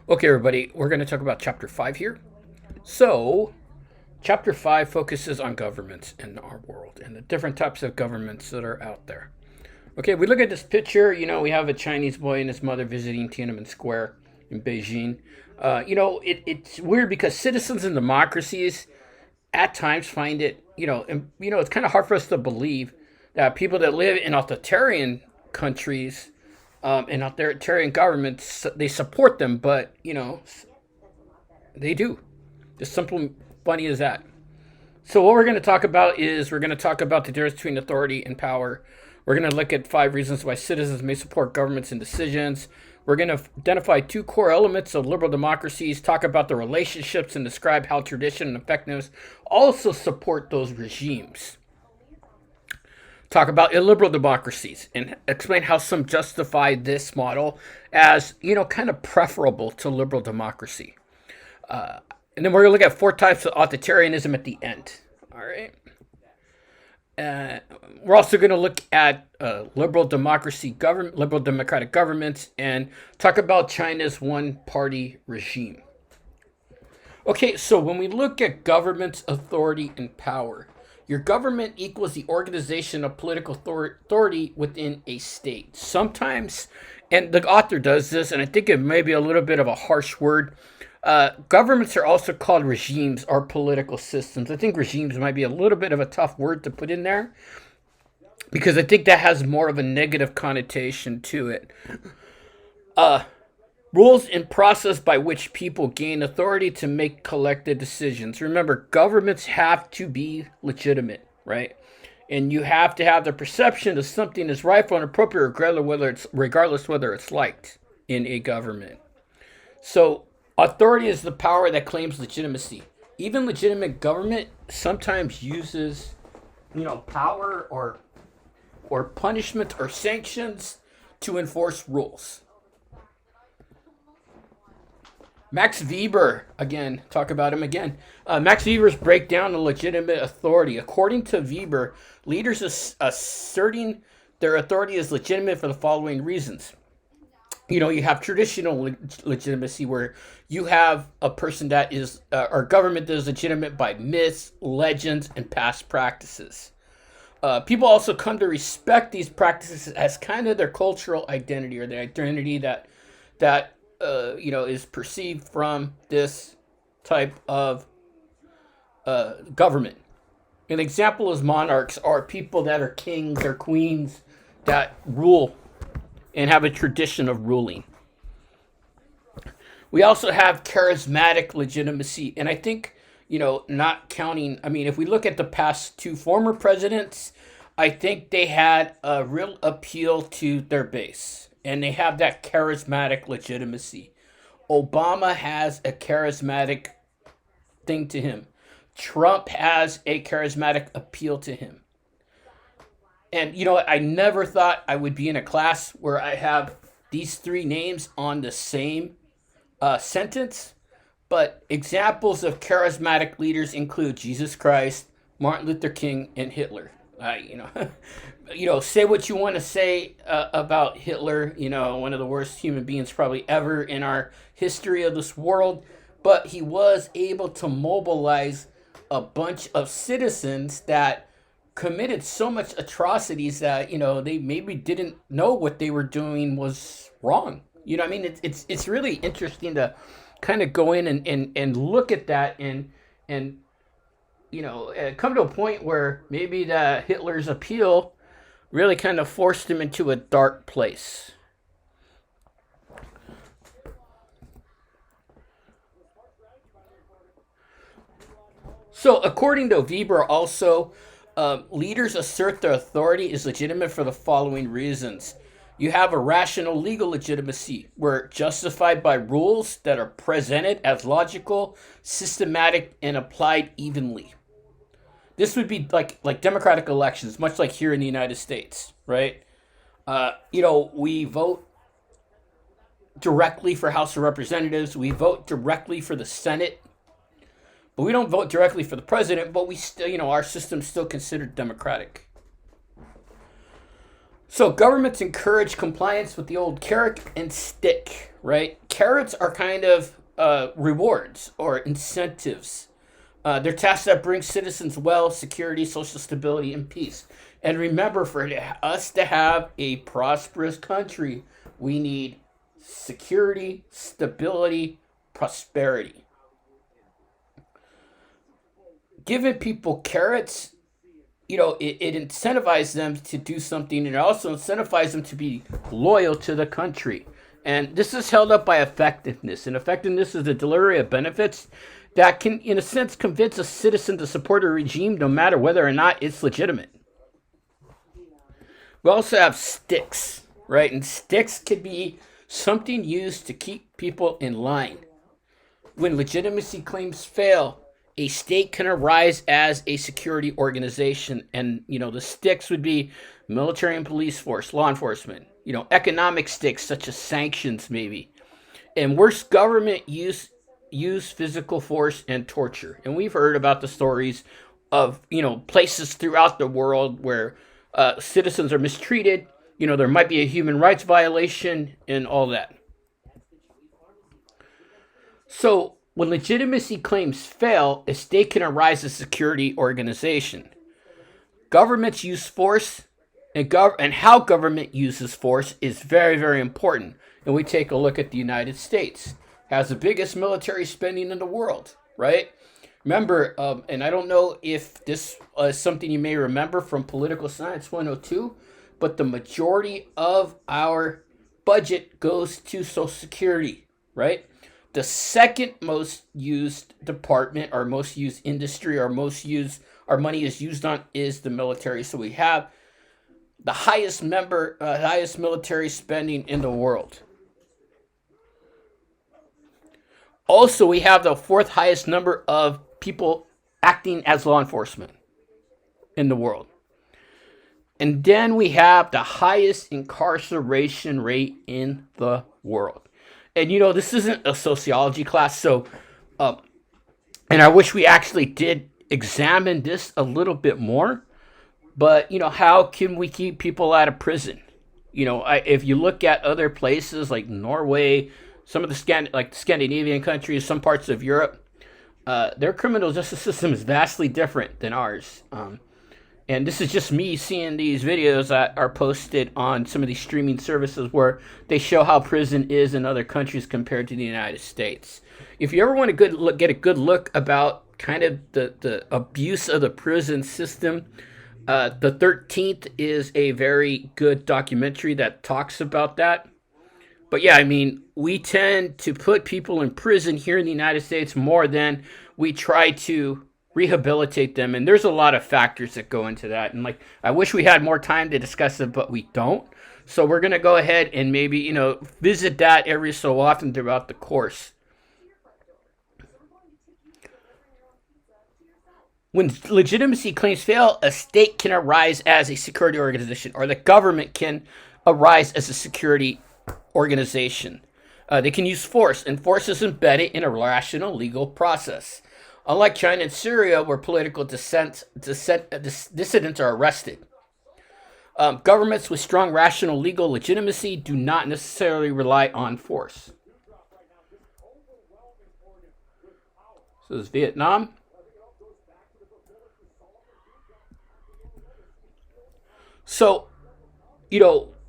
Okay, everybody, we're going to talk about Chapter 5 here. So, Chapter 5 focuses on governments in our world and the different types of governments that are out there. Okay, we look at this picture. We have a Chinese boy and his mother visiting Tiananmen Square in Beijing. It's weird because citizens in democracies at times find it, it's kind of hard for us to believe that people that live in authoritarian countries and authoritarian governments, they support them, but, they do. Just simple funny as that. So what we're going to talk about is we're going to talk about the difference between authority and power. We're going to look at 5 reasons why citizens may support governments and decisions. We're going to identify 2 core elements of liberal democracies, talk about the relationships, and describe how tradition and effectiveness also support those regimes. Talk about illiberal democracies and explain how some justify this model as, kind of preferable to liberal democracy. And then we're going to look at 4 types of authoritarianism at the end. All right. We're also going to look at liberal democratic governments, and talk about China's one-party regime. Okay, so when we look at government's authority and power, your government equals the organization of political authority within a state. Sometimes, and the author does this, and I think it may be a little bit of a harsh word, governments are also called regimes or political systems. I think regimes might be a little bit of a tough word to put in there because I think that has more of a negative connotation to it. Rules and process by which people gain authority to make collective decisions. Remember, governments have to be legitimate, right? And you have to have the perception that something is rightful and appropriate regardless whether it's liked in a government. So authority is the power that claims legitimacy. Even legitimate government sometimes uses, power or punishment or sanctions to enforce rules. Max Weber, again, talk about him again. Max Weber's breakdown of legitimate authority. According to Weber, leaders asserting their authority is legitimate for the following reasons. You have traditional legitimacy where you have a person that is, or government that is legitimate by myths, legends, and past practices. People also come to respect these practices as kind of their cultural identity, or the identity that is perceived from this type of government. An example is monarchs are people that are kings or queens that rule and have a tradition of ruling. We also have charismatic legitimacy. And I think, not counting, if we look at the past 2 former presidents, I think they had a real appeal to their base. And they have that charismatic legitimacy. Obama has a charismatic thing to him. Trump has a charismatic appeal to him. And I never thought I would be in a class where I have these 3 names on the same sentence. But examples of charismatic leaders include Jesus Christ, Martin Luther King, and Hitler. Say what you want to say about Hitler, one of the worst human beings probably ever in our history of this world. But he was able to mobilize a bunch of citizens that committed so much atrocities that, they maybe didn't know what they were doing was wrong. It's really interesting to kind of go in and look at that and come to a point where maybe Hitler's appeal really kind of forced him into a dark place. So according to Weber also, leaders assert their authority is legitimate for the following reasons. You have a rational legal legitimacy, where justified by rules that are presented as logical, systematic, and applied evenly. This would be like democratic elections, much like here in the United States, right? We vote directly for House of Representatives. We vote directly for the Senate. But we don't vote directly for the president, but we still, our system's still considered democratic. So governments encourage compliance with the old carrot and stick, right? Carrots are kind of rewards or incentives. They're tasks that bring citizens wealth, security, social stability, and peace. And remember, for us to have a prosperous country, we need security, stability, prosperity. Giving people carrots, it incentivizes them to do something, and it also incentivizes them to be loyal to the country. And this is held up by effectiveness. And effectiveness is the delivery of benefits that can, in a sense, convince a citizen to support a regime no matter whether or not it's legitimate. We also have sticks, right? And sticks can be something used to keep people in line. When legitimacy claims fail, a state can arise as a security organization. And, the sticks would be military and police force, law enforcement, economic sticks such as sanctions maybe. And worst, government use physical force and torture. And we've heard about the stories of, places throughout the world where citizens are mistreated. There might be a human rights violation and all that. So when legitimacy claims fail, a state can arise as a security organization. Governments use force, and how government uses force is very, very important. And we take a look at the United States. Has the biggest military spending in the world, right? Remember, and I don't know if this is something you may remember from Political Science 102, but the majority of our budget goes to Social Security, right? The second most used department, or most used industry, or our money is used on is the military. So we have the highest military spending in the world. Also, we have the fourth highest number of people acting as law enforcement in the world. And then we have the highest incarceration rate in the world. And, this isn't a sociology class, so, and I wish we actually did examine this a little bit more. But, how can we keep people out of prison? If you look at other places like Norway, some of the Scandinavian countries, some parts of Europe, their criminal justice system is vastly different than ours. And this is just me seeing these videos that are posted on some of these streaming services where they show how prison is in other countries compared to the United States. If you ever want to get a good look about kind of the abuse of the prison system, the 13th is a very good documentary that talks about that. But yeah, we tend to put people in prison here in the United States more than we try to rehabilitate them. And there's a lot of factors that go into that. And I wish we had more time to discuss it, but we don't. So we're going to go ahead and maybe, visit that every so often throughout the course. When legitimacy claims fail, a state can arise as a security organization, or the government can arise as a security organization. They can use force, and force is embedded in a rational legal process. Unlike China and Syria, where political dissidents are arrested. Governments with strong rational legal legitimacy do not necessarily rely on force. So this is Vietnam. So,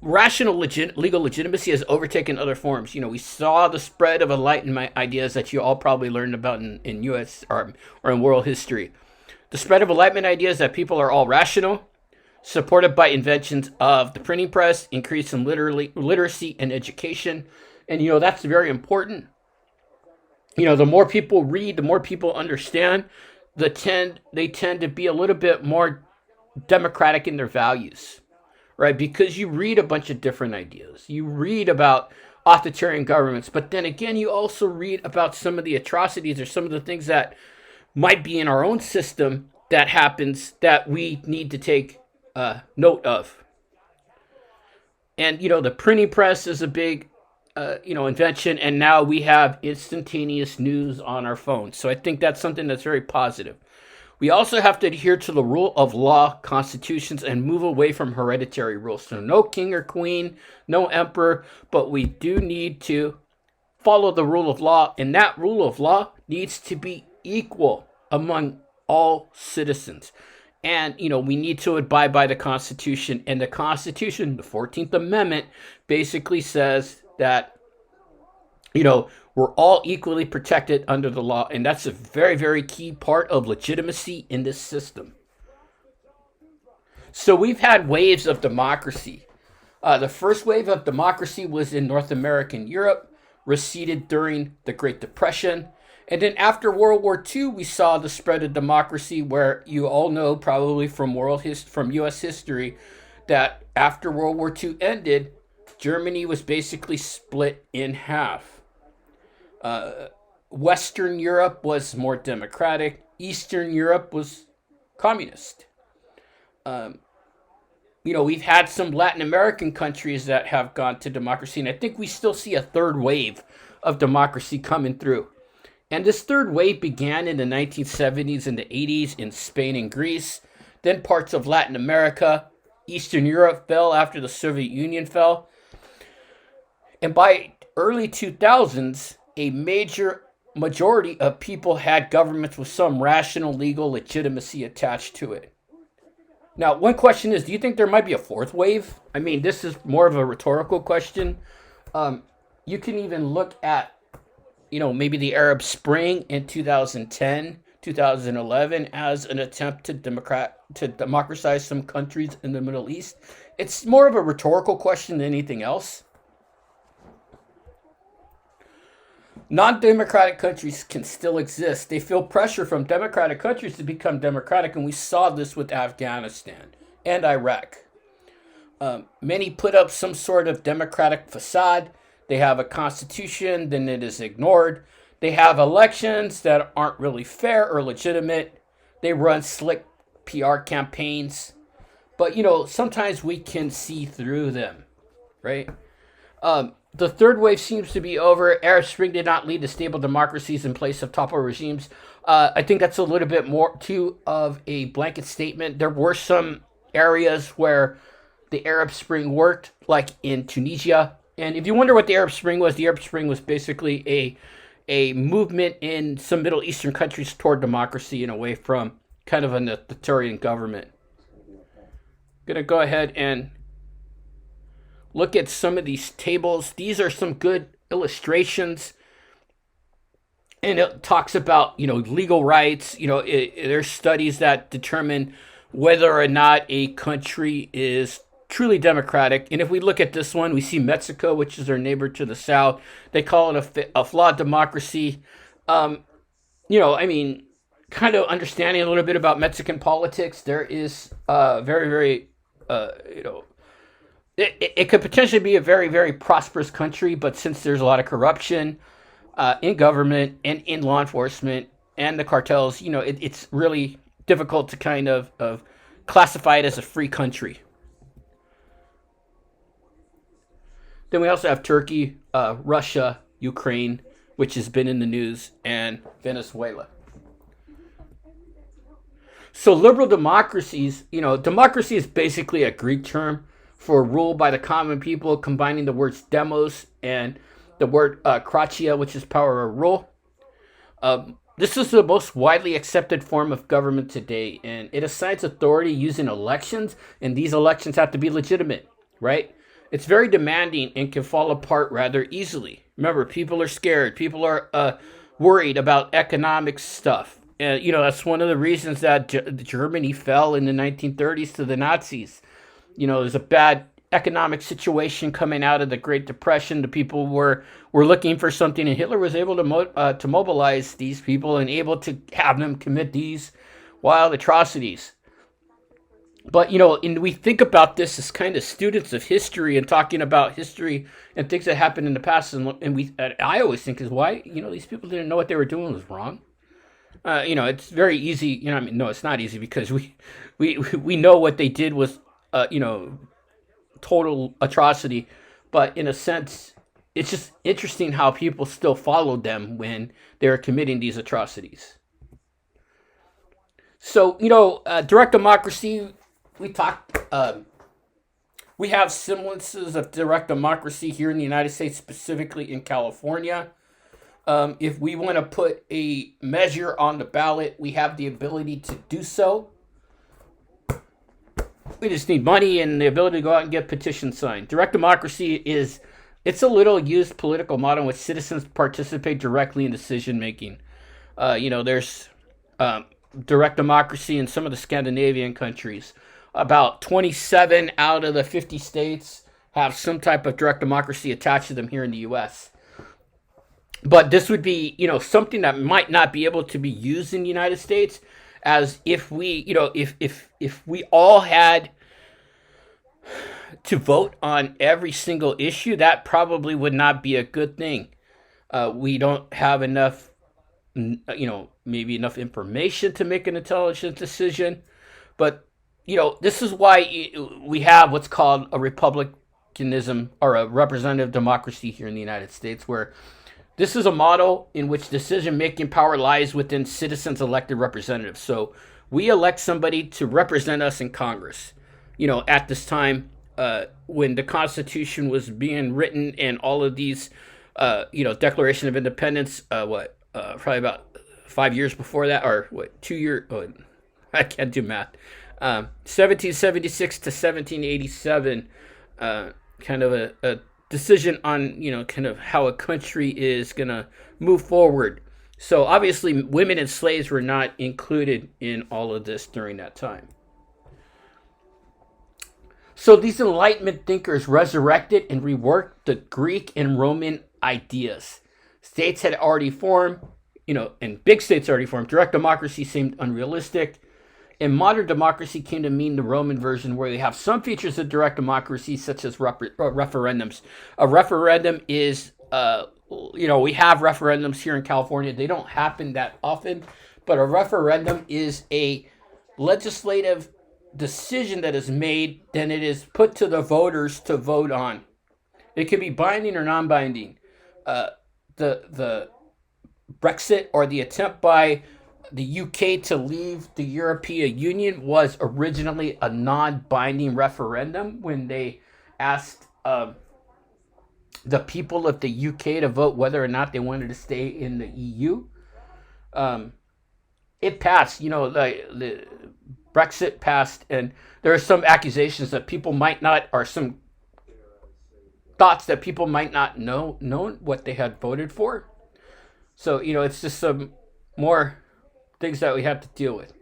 rational legal legitimacy has overtaken other forms. We saw the spread of Enlightenment ideas that you all probably learned about in U.S. or in world history. The spread of Enlightenment ideas that people are all rational, supported by inventions of the printing press, increase in literacy and education. And, that's very important. The more people read, the more people understand, they tend to be a little bit more democratic in their values. Right, because you read a bunch of different ideas. You read about authoritarian governments, but then again, you also read about some of the atrocities or some of the things that might be in our own system that happens that we need to take note of. And, the printing press is a big, invention, and now we have instantaneous news on our phones. So I think that's something that's very positive. We also have to adhere to the rule of law constitutions and move away from hereditary rules. So no king or queen, no emperor, but we do need to follow the rule of law, and that rule of law needs to be equal among all citizens. And, we need to abide by the Constitution. And the Constitution, the 14th Amendment, basically says that, we're all equally protected under the law. And that's a very, very key part of legitimacy in this system. So we've had waves of democracy. The first wave of democracy was in North American Europe, receded during the Great Depression. And then after World War II, we saw the spread of democracy, where you all know probably from U.S. history that after World War II ended, Germany was basically split in half. Western Europe was more democratic. Eastern Europe was communist. We've had some Latin American countries that have gone to democracy, and I think we still see a third wave of democracy coming through. And this third wave began in the 1970s and the 80s in Spain and Greece. Then parts of Latin America, Eastern Europe fell after the Soviet Union fell. And by early 2000s, a majority of people had governments with some rational legal legitimacy attached to it. Now, one question is, do you think there might be a fourth wave? I mean, this is more of a rhetorical question. You can even look at, maybe the Arab Spring in 2010, 2011 as an attempt to democratize some countries in the Middle East. It's more of a rhetorical question than anything else. Non-democratic countries can still exist. They feel pressure from democratic countries to become democratic, and we saw this with Afghanistan and Iraq. Many put up some sort of democratic facade. They have a constitution, then it is ignored. They have elections that aren't really fair or legitimate. They run slick PR campaigns. But, sometimes we can see through them, right? The third wave seems to be over. Arab Spring did not lead to stable democracies in place of toppled regimes. I think that's a little bit more too of a blanket statement. There were some areas where the Arab Spring worked, like in Tunisia. And if you wonder what the Arab Spring was basically a movement in some Middle Eastern countries toward democracy and away from kind of an authoritarian government. I'm going to go ahead and look at some of these tables. These are some good illustrations. And it talks about, legal rights. There's studies that determine whether or not a country is truly democratic. And if we look at this one, we see Mexico, which is our neighbor to the south. They call it a flawed democracy. Kind of understanding a little bit about Mexican politics, there is very, very, it could potentially be a very, very prosperous country, but since there's a lot of corruption in government and in law enforcement and the cartels, it's really difficult to kind of classify it as a free country. Then we also have Turkey, Russia, Ukraine, which has been in the news, and Venezuela. So liberal democracies, democracy is basically a Greek term for rule by the common people, combining the words demos and the word kratia, which is power or rule. This is the most widely accepted form of government today, and it assigns authority using elections, and these elections have to be legitimate, right? It's very demanding and can fall apart rather easily. Remember, people are scared. People are worried about economic stuff. And, that's one of the reasons that Germany fell in the 1930s to the Nazis. There's a bad economic situation coming out of the Great Depression. The people were looking for something, and Hitler was able to mobilize these people and able to have them commit these wild atrocities. But, and we think about this as kind of students of history and talking about history and things that happened in the past. And I always think is why, these people didn't know what they were doing was wrong. It's very easy. No, it's not easy because we know what they did was, total atrocity. But in a sense, it's just interesting how people still followed them when they were committing these atrocities. So, direct democracy, we talk, we have semblances of direct democracy here in the United States, specifically in California. If we want to put a measure on the ballot, we have the ability to do so. We just need money and the ability to go out and get petitions signed. Direct democracy it's a little used political model in which citizens participate directly in decision making. There's direct democracy in some of the Scandinavian countries. About 27 out of the 50 states have some type of direct democracy attached to them here in the U.S. But this would be, something that might not be able to be used in the United States, as if we, if we all had to vote on every single issue, that probably would not be a good thing. We don't have enough, maybe enough information to make an intelligent decision. But, this is why we have what's called a republicanism or a representative democracy here in the United States, where this is a model in which decision-making power lies within citizens' elected representatives. So we elect somebody to represent us in Congress. At this time, when the Constitution was being written and all of these, Declaration of Independence, probably about 5 years before that, or 2 years, I can't do math, 1776 to 1787, kind of a decision on, kind of how a country is going to move forward. So obviously women and slaves were not included in all of this during that time. So these Enlightenment thinkers resurrected and reworked the Greek and Roman ideas. States had already formed, and big states already formed. Direct democracy seemed unrealistic. And modern democracy came to mean the Roman version, where they have some features of direct democracy, such as referendums. A referendum is, we have referendums here in California. They don't happen that often, but a referendum is a legislative decision that is made, then it is put to the voters to vote on. It can be binding or non-binding. The Brexit, or the attempt by the UK to leave the European Union, was originally a non-binding referendum when they asked the people of the UK to vote whether or not they wanted to stay in the EU. It passed, the Brexit passed, and there are some accusations that people might not, or some thoughts that people might not know what they had voted for. So, it's just some more things that we have to deal with.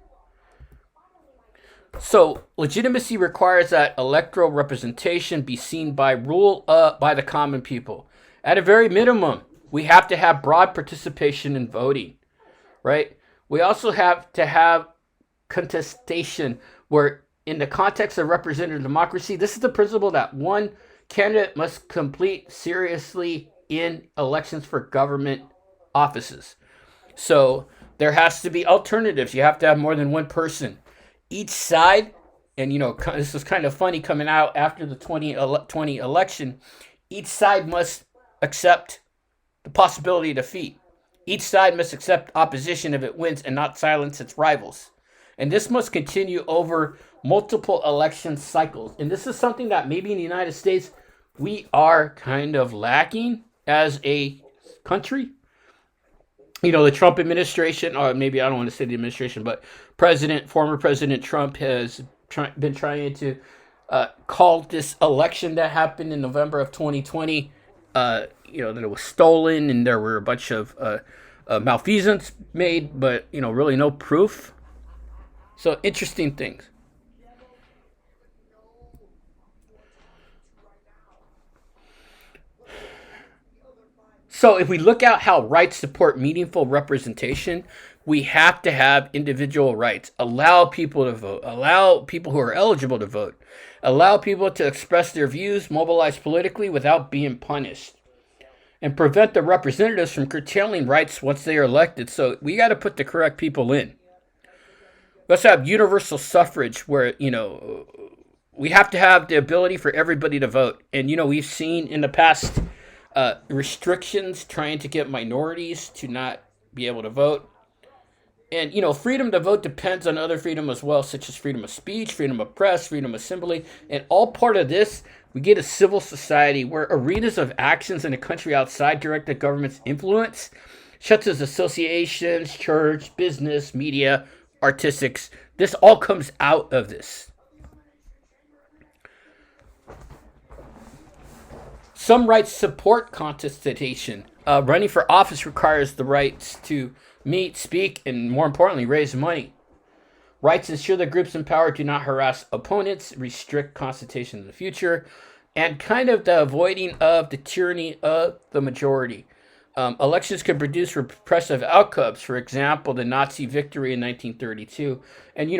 So legitimacy requires that electoral representation be seen by by the common people. At a very minimum, we have to have broad participation in voting, right? We also have to have contestation, where in the context of representative democracy, this is the principle that one candidate must compete seriously in elections for government offices. So there has to be alternatives. You have to have more than one person. Each side, and this is kind of funny coming out after the 2020 election, each side must accept the possibility of defeat. Each side must accept opposition if it wins and not silence its rivals. And this must continue over multiple election cycles. And this is something that maybe in the United States we are kind of lacking as a country. The Trump administration, or maybe I don't want to say the administration, but former President Trump has been trying to call this election that happened in November of 2020, that it was stolen and there were a bunch of malfeasance made, but, really no proof. So interesting things. So if we look at how rights support meaningful representation, we have to have individual rights. Allow people to vote. Allow people who are eligible to vote. Allow people to express their views, mobilize politically without being punished. And prevent the representatives from curtailing rights once they are elected. So we got to put the correct people in. Let's have universal suffrage, where, we have to have the ability for everybody to vote. And, we've seen in the past restrictions trying to get minorities to not be able to vote. And, freedom to vote depends on other freedom as well, such as freedom of speech, freedom of press, freedom of assembly. And all part of this, we get a civil society where arenas of actions in a country outside direct the government's influence, such as associations, church, business, media, artistics, this all comes out of this. Some rights support contestation. Running for office requires the rights to meet, speak, and more importantly, raise money. Rights ensure that groups in power do not harass opponents, restrict contestation in the future, and kind of the avoiding of the tyranny of the majority. Elections can produce repressive outcomes. For example, the Nazi victory in 1932. And,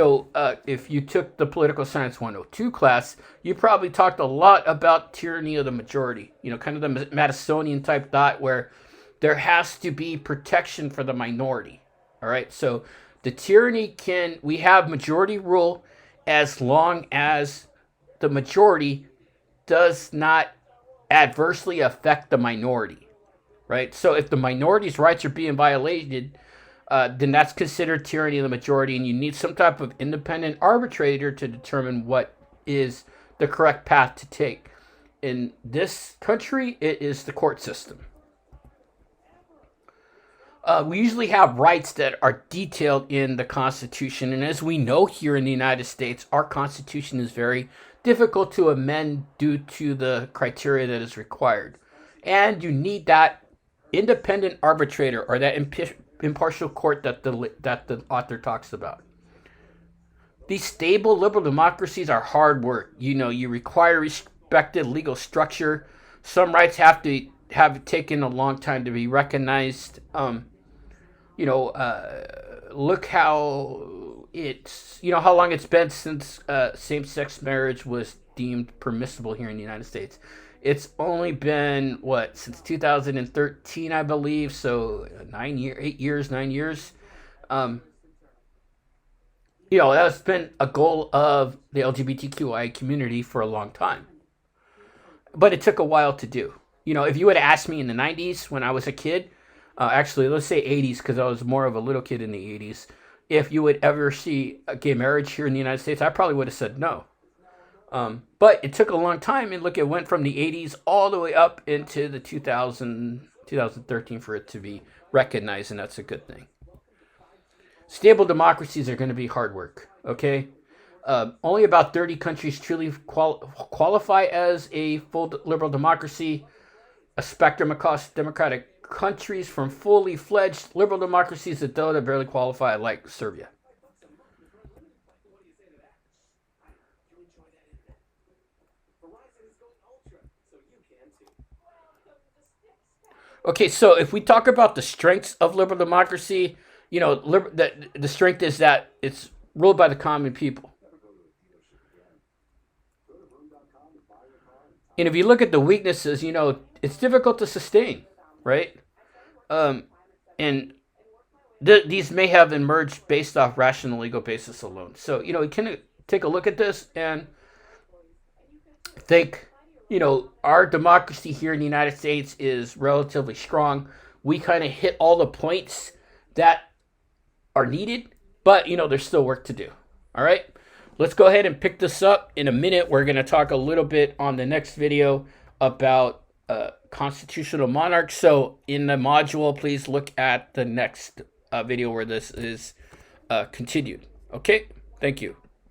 if you took the Political Science 102 class, you probably talked a lot about tyranny of the majority. Kind of the Madisonian type thought where there has to be protection for the minority. All right, so the tyranny we have majority rule as long as the majority does not adversely affect the minority. Right? So if the minority's rights are being violated, then that's considered tyranny of the majority, and you need some type of independent arbitrator to determine what is the correct path to take. In this country, it is the court system. We usually have rights that are detailed in the Constitution, and as we know here in the United States, our Constitution is very difficult to amend due to the criteria that is required. And you need that independent arbitrator or that impartial court that the author talks about. These stable liberal democracies are hard work. You require respected legal structure. Some rights have taken a long time to be recognized. Look how how long it's been since same-sex marriage was deemed permissible here in the United States. It's only been, since 2013, I believe, so 9 years. That's been a goal of the LGBTQI community for a long time. But it took a while to do. If you would have asked me in the 90s when I was a kid, actually, let's say 80s, because I was more of a little kid in the 80s, if you would ever see a gay marriage here in the United States, I probably would have said no. But it took a long time, and look, it went from the 80s all the way up into the 2013 for it to be recognized, and that's a good thing. Stable democracies are going to be hard work, okay? Only about 30 countries truly qualify as a full liberal democracy. A spectrum across democratic countries from fully fledged liberal democracies that barely qualify, like Serbia. Okay, so if we talk about the strengths of liberal democracy, the strength is that it's ruled by the common people. And if you look at the weaknesses, it's difficult to sustain, right? And these may have emerged based off rational legal basis alone. So, we can take a look at this and think, our democracy here in the United States is relatively strong. We kind of hit all the points that are needed, but, there's still work to do. All right, let's go ahead and pick this up in a minute. We're going to talk a little bit on the next video about constitutional monarchs. So in the module, please look at the next video where this is continued. Okay, thank you.